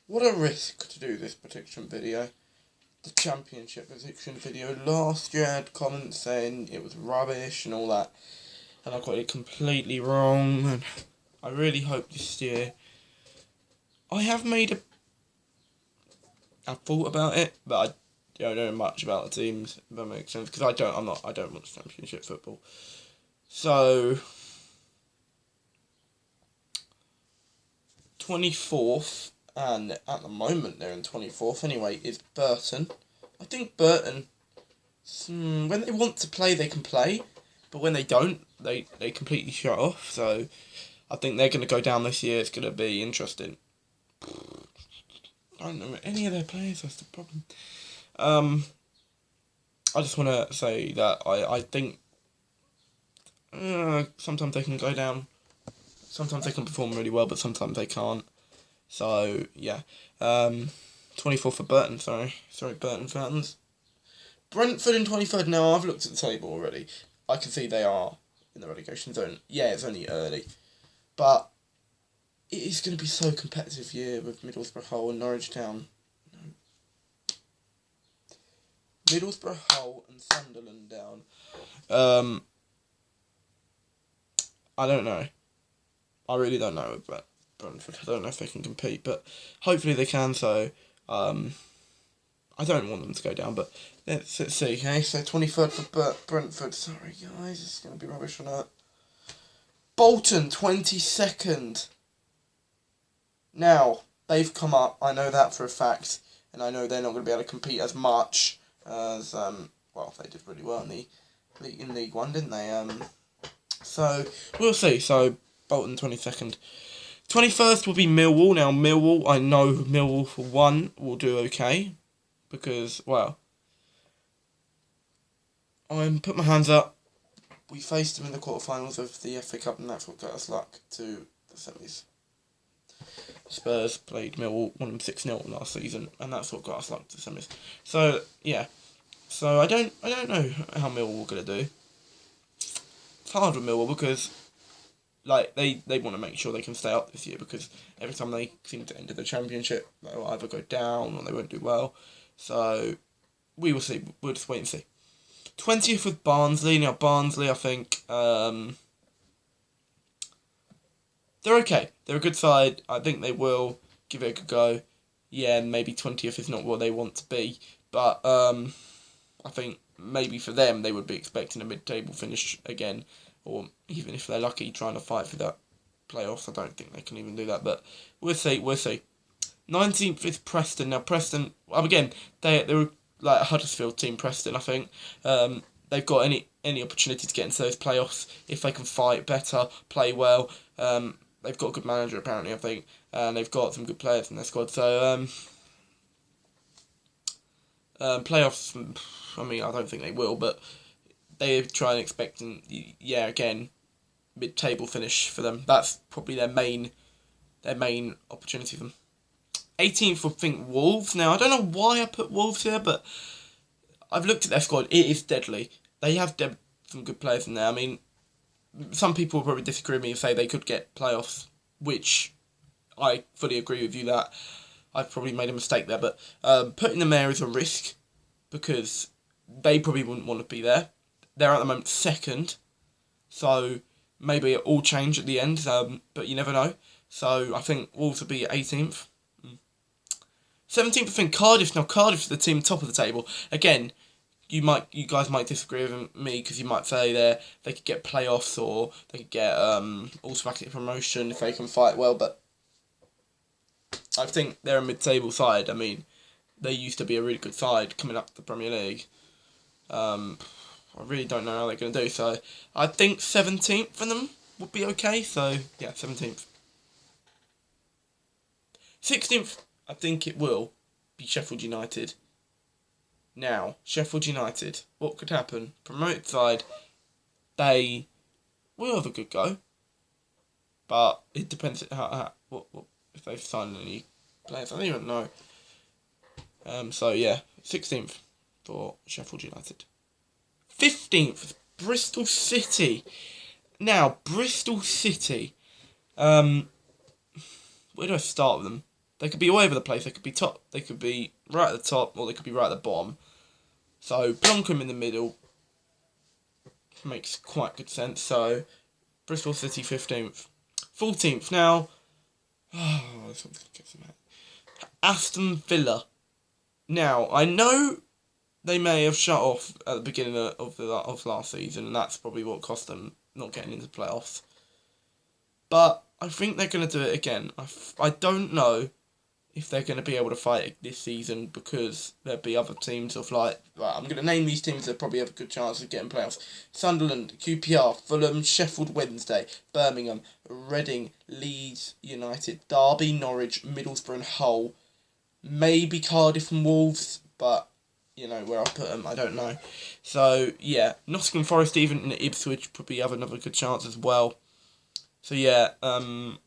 What a risk to do this prediction video. The championship prediction video. Last year I had comments saying it was rubbish and all that. And I got it completely wrong. And I really hope this year... I have I've thought about it, but I don't know much about the teams, if that makes sense. Because I don't watch championship football. So... 24th, and at the moment they're in 24th anyway, is Burton. I think Burton, when they want to play, they can play, but when they don't, they completely shut off. So I think they're going to go down this year. It's going to be interesting. I don't know any of their players, that's the problem. I just want to say that I think sometimes they can go down. Sometimes they can perform really well, but sometimes they can't. So, yeah. 24 for Burton, sorry, Burton fans. Brentford in 23rd. Now, I've looked at the table already. I can see they are in the relegation zone. Yeah, it's only early. But it is going to be so competitive year with Middlesbrough, Hull and Norwich Town. Middlesbrough, Hull and Sunderland down. I don't know. I really don't know about Brentford. I don't know if they can compete, but hopefully they can. So, I don't want them to go down, but let's see. Okay, so 23rd for Brentford. Sorry guys, it's going to be rubbish on that. Bolton 22nd. Now they've come up. I know that for a fact, and I know they're not going to be able to compete as much as they did really well in League One, didn't they? So we'll see. So. Bolton 22nd. 21st will be Millwall. Now, Millwall, I know Millwall for one will do okay. Because, well, I'm put my hands up. We faced them in the quarterfinals of the FA Cup, and that's what got us luck to the semis. Spurs played Millwall, won them 6-0 last season, and that's what got us luck to the semis. So, yeah. So, I don't know how Millwall are going to do. It's hard with Millwall because... they want to make sure they can stay up this year because every time they seem to enter the championship, they'll either go down or they won't do well. So, we will see. We'll just wait and see. 20th with Barnsley. Now, Barnsley, I think, they're okay. They're a good side. I think they will give it a good go. Yeah, and maybe 20th is not what they want to be. But, I think maybe for them, they would be expecting a mid-table finish again. Or even if they're lucky, trying to fight for that playoffs. I don't think they can even do that, but we'll see. 19th is Preston. Now, Preston, again, they were like a Huddersfield team, Preston, I think. They've got any opportunity to get into those playoffs if they can fight better, play well. They've got a good manager, apparently, I think. And they've got some good players in their squad. So, playoffs, I mean, I don't think they will, but... they're trying expecting, again, mid-table finish for them. That's probably their main opportunity for them. 18th, I think, Wolves. Now, I don't know why I put Wolves here, but I've looked at their squad. It is deadly. They have some good players in there. I mean, some people will probably disagree with me and say they could get playoffs, which I fully agree with you that I've probably made a mistake there. But putting them there is a risk because they probably wouldn't want to be there. They're at the moment second, so maybe it all change at the end, but you never know. So I think Wolves will be 18th. 17th, I think Cardiff. Now Cardiff's the team top of the table. Again, you guys might disagree with me because you might say they could get playoffs or they could get automatic promotion if they can fight well. But I think they're a mid-table side. I mean, they used to be a really good side coming up to the Premier League. I really don't know how they're going to do. So I think 17th for them would be okay. So yeah, 17th. 16th, I think it will be Sheffield United. Now, Sheffield United, what could happen? Promoted side, they will have a good go, but it depends what if they've signed any players. I don't even know. So yeah, 16th for Sheffield United. 15th, Bristol City. Now, Bristol City. Where do I start with them? They could be all over the place. They could be top. They could be right at the top, or they could be right at the bottom. So Blomkamp in the middle makes quite good sense. So Bristol City 15th. 14th now. Oh, this one's going to get some out. Aston Villa. Now, I know they may have shut off at the beginning of last season, and that's probably what cost them not getting into playoffs. But I think they're going to do it again. I don't know if they're going to be able to fight it this season, because there'll be other teams of like... Right, I'm going to name these teams that probably have a good chance of getting playoffs. Sunderland, QPR, Fulham, Sheffield Wednesday, Birmingham, Reading, Leeds United, Derby, Norwich, Middlesbrough and Hull. Maybe Cardiff and Wolves, but, you know, where I put them, I don't know. So, yeah, Nottingham Forest, even in Ipswich, probably have another good chance as well. So, yeah, it's going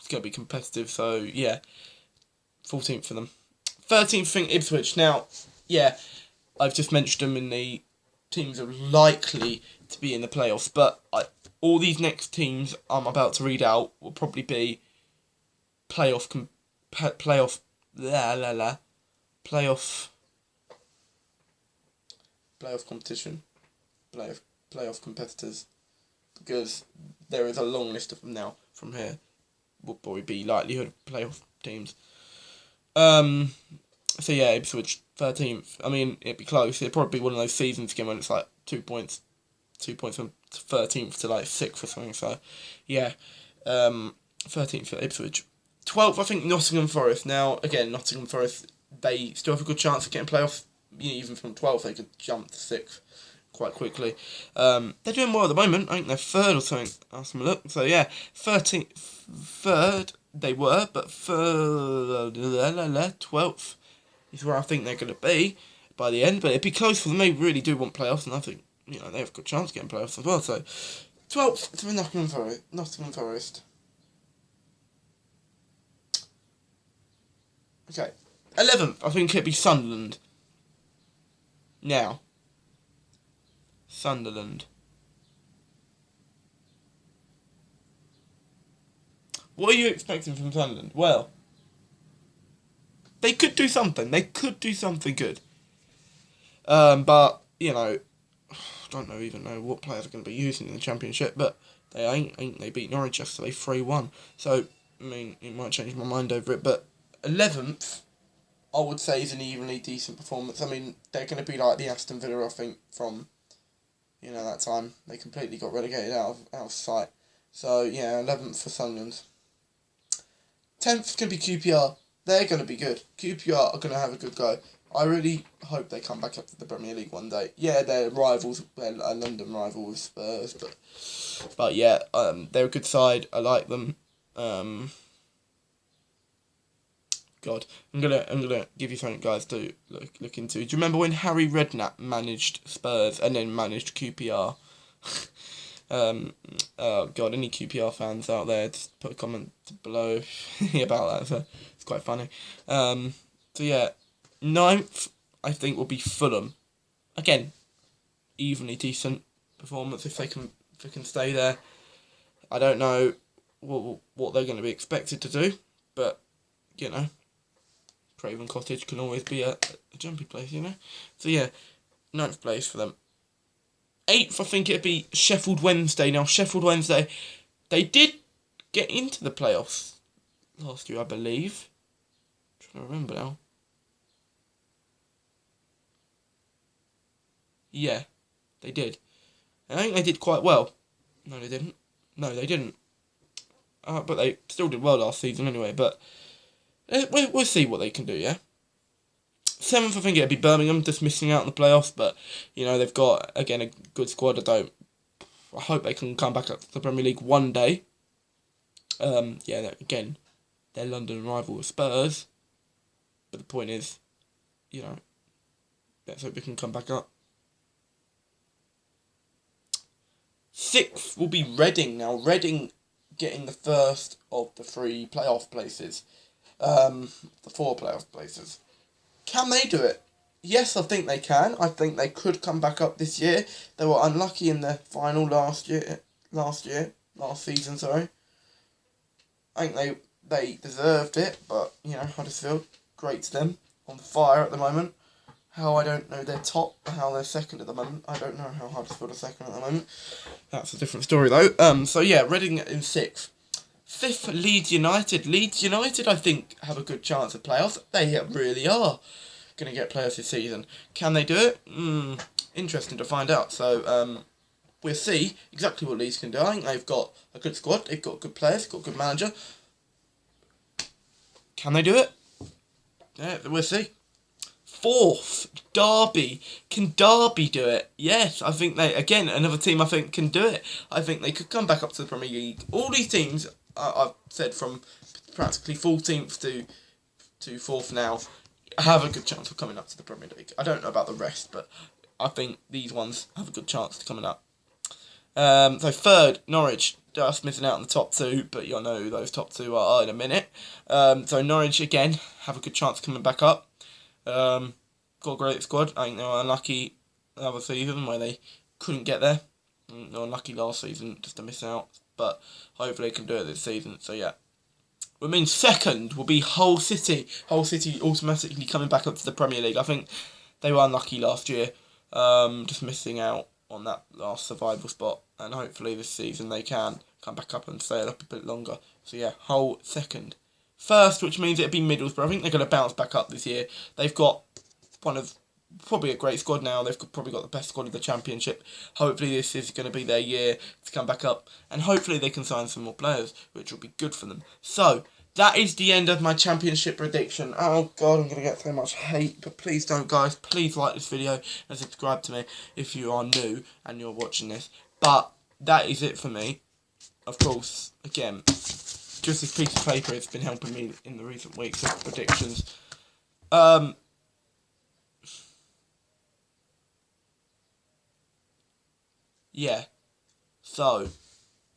to be competitive, so, yeah, 14th for them. 13th thing, Ipswich. Now, yeah, I've just mentioned them in the teams are likely to be in the playoffs, but all these next teams I'm about to read out will probably be playoff competition, playoff competitors, because there is a long list of them now from here. Will probably be likelihood of playoff teams. So yeah, Ipswich 13th. I mean, it'd be close. It'd probably be one of those seasons again when it's like 2 points from 13th to like 6th or something. So yeah, 13th for Ipswich. 12th, I think Nottingham Forest. Now again, Nottingham Forest, they still have a good chance of getting playoffs. You know, even from 12th, they could jump to 6th quite quickly. They're doing well at the moment. I think they're 3rd or something. I'll have a look. So yeah, 3rd they were, but 12th is where I think they're going to be by the end. But it'd be close for them. They really do want playoffs, and I think, you know, they have a good chance of getting playoffs as well. So 12th to Nottingham Forest. Okay, 11th, I think it'd be Sunderland. Now, Sunderland. What are you expecting from Sunderland? Well, they could do something. They could do something good. But, you know, I don't even know what players are going to be using in the Championship, but they beat Norwich yesterday 3-1. So, I mean, it might change my mind over it, but 11th, I would say, is an evenly decent performance. I mean, they're going to be like the Aston Villa, I think, from, you know, that time. They completely got relegated out of sight. So, yeah, 11th for Sunderland. 10th can be QPR. They're going to be good. QPR are going to have a good go. I really hope they come back up to the Premier League one day. Yeah, they're rivals. They're a London rival with Spurs, but yeah, they're a good side. I like them. God, I'm gonna give you something, guys, to look into. Do you remember when Harry Redknapp managed Spurs and then managed QPR? Oh God, any QPR fans out there, just put a comment below about that. So it's quite funny. So yeah, 9th I think will be Fulham. Again, evenly decent performance if they can stay there. I don't know what they're going to be expected to do, but you know, Craven Cottage can always be a jumpy place, you know. So yeah, 9th place for them. 8th, I think it'd be Sheffield Wednesday. Now, Sheffield Wednesday, they did get into the playoffs last year, I believe. I'm trying to remember now. Yeah, they did. And I think they did quite well. No, they didn't. But they still did well last season anyway. But we'll see what they can do, yeah? 7th, I think it'd be Birmingham, just missing out on the playoffs, but, you know, they've got, again, a good squad. I hope they can come back up to the Premier League one day. Yeah, again, they're London rival with Spurs, but the point is, you know, let's hope they can come back up. 6th will be Reading. Now, Reading getting the first of the 3 playoff places, the 4 playoff places. Can they do it? Yes, I think they can. I think they could come back up this year. They were unlucky in the final last season. I think they deserved it, but, you know, Huddersfield, great to them, on fire at the moment. How I don't know they're top, how they're second at the moment. I don't know how Huddersfield are second at the moment. That's a different story though. So yeah, Reading in 6th. 5th, Leeds United. Leeds United, I think, have a good chance of playoffs. They really are going to get playoffs this season. Can they do it? Interesting to find out. So we'll see exactly what Leeds can do. I think they've got a good squad. They've got good players. They've got a good manager. Can they do it? Yeah, we'll see. 4th, Derby. Can Derby do it? Yes, I think they, again, another team I think can do it. I think they could come back up to the Premier League. All these teams, I've said from practically 14th to 4th now, have a good chance of coming up to the Premier League. I don't know about the rest, but I think these ones have a good chance of coming up. So 3rd, Norwich. Just missing out on the top 2, but you'll know who those top 2 are in a minute. So Norwich, again, have a good chance of coming back up. Got a great squad. I think they were unlucky the other season where they couldn't get there. They were unlucky last season just to miss out, but hopefully they can do it this season. So yeah, which means 2nd will be Hull City. Hull City automatically coming back up to the Premier League. I think they were unlucky last year, just missing out on that last survival spot, and hopefully this season they can come back up and stay up a bit longer. So yeah, Hull 2nd. 1st, which means it'll be Middlesbrough. I think they're going to bounce back up this year. They've got probably a great squad now. They've probably got the best squad of the Championship. Hopefully this is going to be their year to come back up. And hopefully they can sign some more players, which will be good for them. So, that is the end of my Championship prediction. Oh God, I'm going to get so much hate. But please don't, guys. Please like this video and subscribe to me if you are new and you're watching this. But that is it for me. Of course, again, just this piece of paper has been helping me in the recent weeks of predictions. Yeah. So,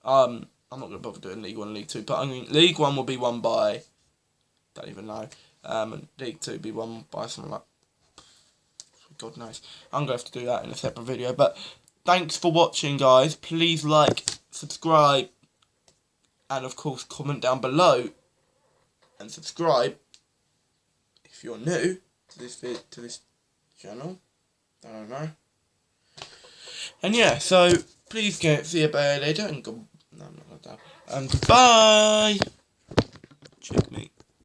I'm not going to bother doing League 1 and League 2, but I mean, League 1 will be won by, don't even know, and League 2 will be won by someone like, God knows. I'm going to have to do that in a separate video, but thanks for watching, guys. Please like, subscribe, and of course comment down below and subscribe if you're new to this channel. I don't know. And yeah, so please see you later and go. No, I'm not gonna. And goodbye. Check me.